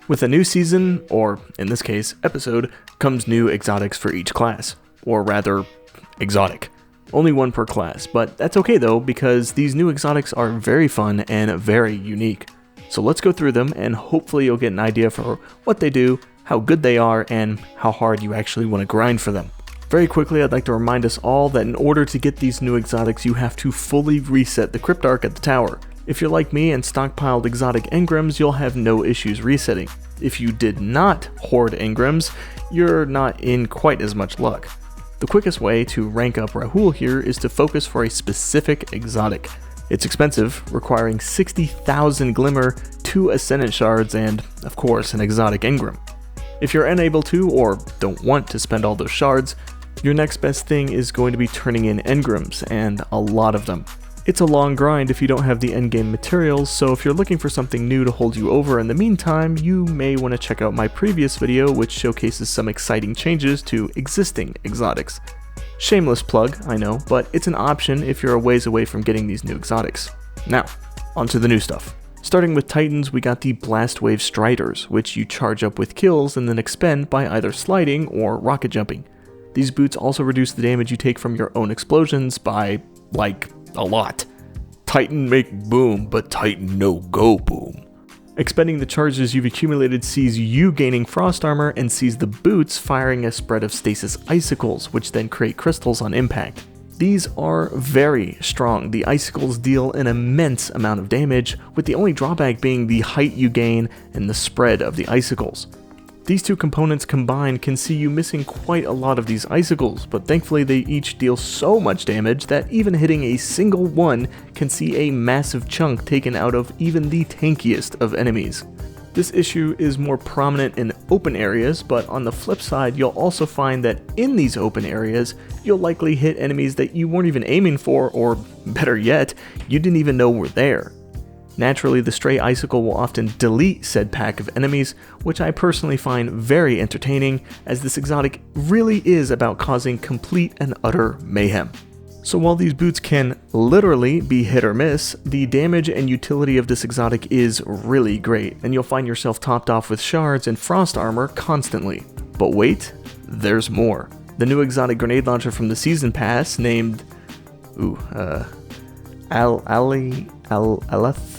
With a new season, or in this case, episode, comes new exotics for each class. Or rather, exotic. Only one per class, but that's okay though, because these new exotics are very fun and very unique. So let's go through them, and hopefully you'll get an idea for what they do, how good they are, and how hard you actually want to grind for them. Very quickly, I'd like to remind us all that in order to get these new exotics, you have to fully reset the Cryptarch at the tower. If you're like me and stockpiled exotic engrams, you'll have no issues resetting. If you did not hoard engrams, you're not in quite as much luck. The quickest way to rank up Rahul here is to focus for a specific exotic. It's expensive, requiring 60,000 Glimmer, 2 Ascendant Shards, and, of course, an exotic engram. If you're unable to, or don't want to spend all those shards, your next best thing is going to be turning in engrams, and a lot of them. It's a long grind if you don't have the endgame materials, so if you're looking for something new to hold you over in the meantime, you may want to check out my previous video, which showcases some exciting changes to existing exotics. Shameless plug, I know, but it's an option if you're a ways away from getting these new exotics. Now, onto the new stuff. Starting with Titans, we got the Blast Wave Striders, which you charge up with kills and then expend by either sliding or rocket jumping. These boots also reduce the damage you take from your own explosions by, like, a lot. Titan make boom, but Titan no go boom. Expending the charges you've accumulated sees you gaining frost armor and sees the boots firing a spread of stasis icicles, which then create crystals on impact. These are very strong. The icicles deal an immense amount of damage, with the only drawback being the height you gain and the spread of the icicles. These two components combined can see you missing quite a lot of these icicles, but thankfully they each deal so much damage that even hitting a single one can see a massive chunk taken out of even the tankiest of enemies. This issue is more prominent in open areas, but on the flip side, you'll also find that in these open areas, you'll likely hit enemies that you weren't even aiming for, or better yet, you didn't even know were there. Naturally, the stray icicle will often delete said pack of enemies, which I personally find very entertaining, as this exotic really is about causing complete and utter mayhem. So while these boots can literally be hit or miss, the damage and utility of this exotic is really great, and you'll find yourself topped off with shards and frost armor constantly. But wait, there's more. The new exotic grenade launcher from the season pass, named Alithonim,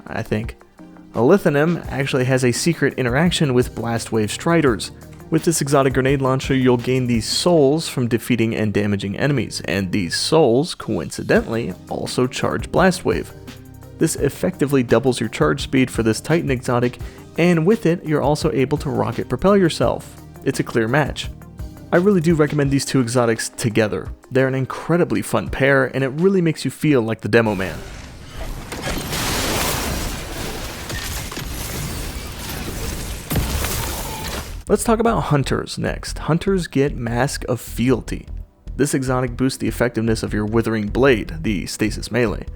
I think. Alithonim actually has a secret interaction with Blast Wave Striders. With this exotic grenade launcher, you'll gain these souls from defeating and damaging enemies, and these souls, coincidentally, also charge Blast Wave. This effectively doubles your charge speed for this Titan exotic, and with it, you're also able to rocket propel yourself. It's a clear match. I really do recommend these two exotics together. They're an incredibly fun pair, and it really makes you feel like the demo man. Let's talk about Hunters next. Hunters get Mask of Fealty. This exotic boosts the effectiveness of your Withering Blade, the stasis melee.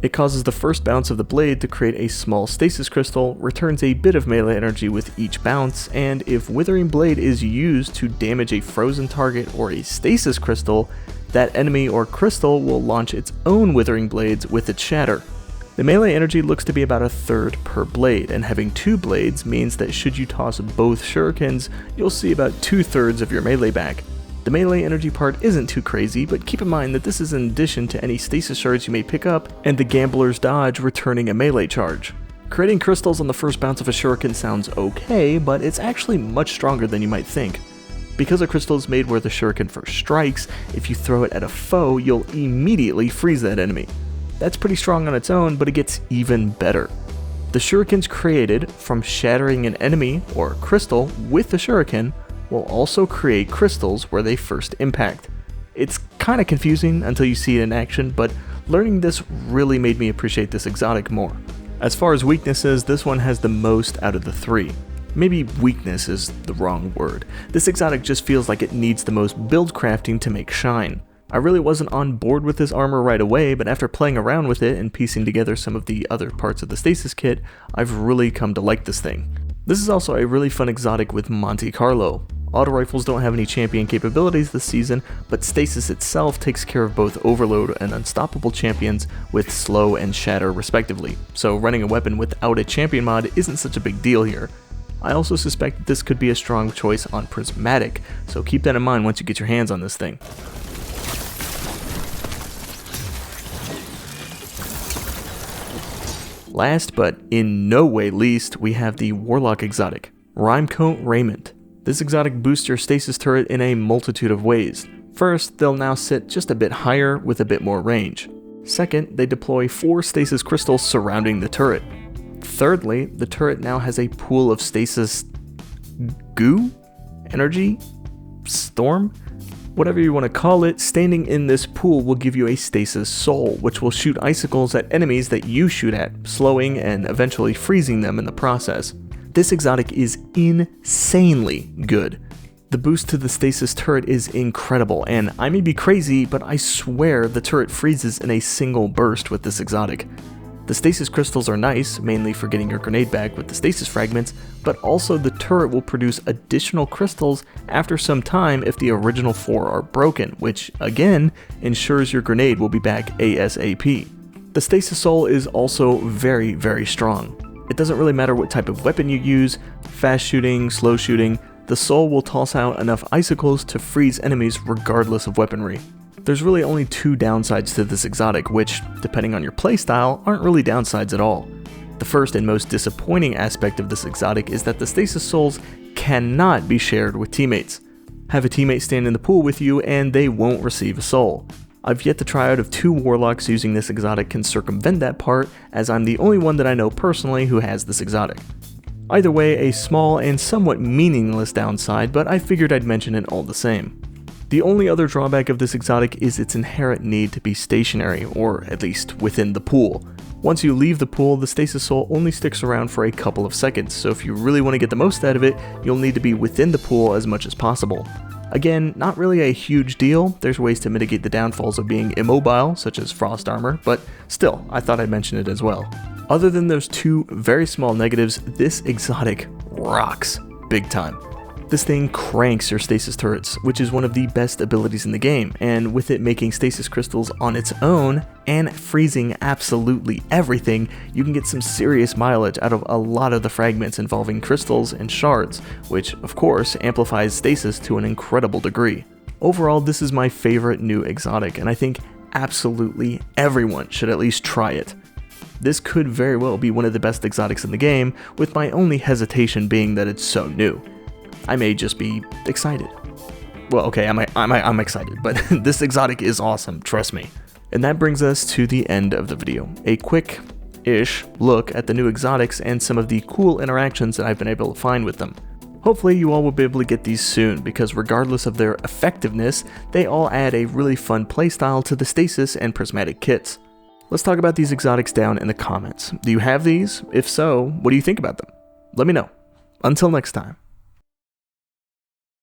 It causes the first bounce of the blade to create a small stasis crystal, returns a bit of melee energy with each bounce, and if Withering Blade is used to damage a frozen target or a stasis crystal, that enemy or crystal will launch its own Withering Blades with its shatter. The melee energy looks to be about a third per blade, and having 2 blades means that should you toss both shurikens, you'll see about 2/3 of your melee back. The melee energy part isn't too crazy, but keep in mind that this is in addition to any stasis shards you may pick up, and the Gambler's Dodge returning a melee charge. Creating crystals on the first bounce of a shuriken sounds okay, but it's actually much stronger than you might think. Because a crystal is made where the shuriken first strikes, if you throw it at a foe, you'll immediately freeze that enemy. That's pretty strong on its own, but it gets even better. The shurikens created from shattering an enemy or crystal with the shuriken will also create crystals where they first impact. It's kinda confusing until you see it in action, but learning this really made me appreciate this exotic more. As far as weaknesses, this one has the most out of the 3. Maybe weakness is the wrong word. This exotic just feels like it needs the most build crafting to make shine. I really wasn't on board with this armor right away, but after playing around with it and piecing together some of the other parts of the stasis kit, I've really come to like this thing. This is also a really fun exotic with Monte Carlo. Auto rifles don't have any champion capabilities this season, but Stasis itself takes care of both Overload and Unstoppable champions with Slow and Shatter respectively, so running a weapon without a champion mod isn't such a big deal here. I also suspect that this could be a strong choice on Prismatic, so keep that in mind once you get your hands on this thing. Last but in no way least, we have the Warlock exotic, Rhymecoat Raiment. This exotic boosts your stasis turret in a multitude of ways. First, they'll now sit just a bit higher with a bit more range. Second, they deploy 4 stasis crystals surrounding the turret. Thirdly, the turret now has a pool of stasis goo? Energy? Storm? Whatever you want to call it, standing in this pool will give you a stasis soul, which will shoot icicles at enemies that you shoot at, slowing and eventually freezing them in the process. This exotic is insanely good. The boost to the stasis turret is incredible, and I may be crazy, but I swear the turret freezes in a single burst with this exotic. The stasis crystals are nice, mainly for getting your grenade back with the stasis fragments, but also the turret will produce additional crystals after some time if the original 4 are broken, which again ensures your grenade will be back ASAP. The stasis soul is also very, very strong. It doesn't really matter what type of weapon you use, fast shooting, slow shooting, the soul will toss out enough icicles to freeze enemies regardless of weaponry. There's really only 2 downsides to this exotic, which, depending on your playstyle, aren't really downsides at all. The first and most disappointing aspect of this exotic is that the stasis souls cannot be shared with teammates. Have a teammate stand in the pool with you and they won't receive a soul. I've yet to try out if 2 warlocks using this exotic can circumvent that part, as I'm the only one that I know personally who has this exotic. Either way, a small and somewhat meaningless downside, but I figured I'd mention it all the same. The only other drawback of this exotic is its inherent need to be stationary, or at least within the pool. Once you leave the pool, the stasis soul only sticks around for a couple of seconds, so if you really want to get the most out of it, you'll need to be within the pool as much as possible. Again, not really a huge deal. There's ways to mitigate the downfalls of being immobile, such as frost armor, but still, I thought I'd mention it as well. Other than those 2 very small negatives, this exotic rocks big time. This thing cranks your stasis turrets, which is one of the best abilities in the game, and with it making stasis crystals on its own and freezing absolutely everything, you can get some serious mileage out of a lot of the fragments involving crystals and shards, which of course amplifies stasis to an incredible degree. Overall, this is my favorite new exotic, and I think absolutely everyone should at least try it. This could very well be one of the best exotics in the game, with my only hesitation being that it's so new. I may just be excited. Well, okay, I'm excited, but this exotic is awesome, trust me. And that brings us to the end of the video. A quick-ish look at the new exotics and some of the cool interactions that I've been able to find with them. Hopefully you all will be able to get these soon, because regardless of their effectiveness, they all add a really fun playstyle to the stasis and prismatic kits. Let's talk about these exotics down in the comments. Do you have these? If so, what do you think about them? Let me know. Until next time.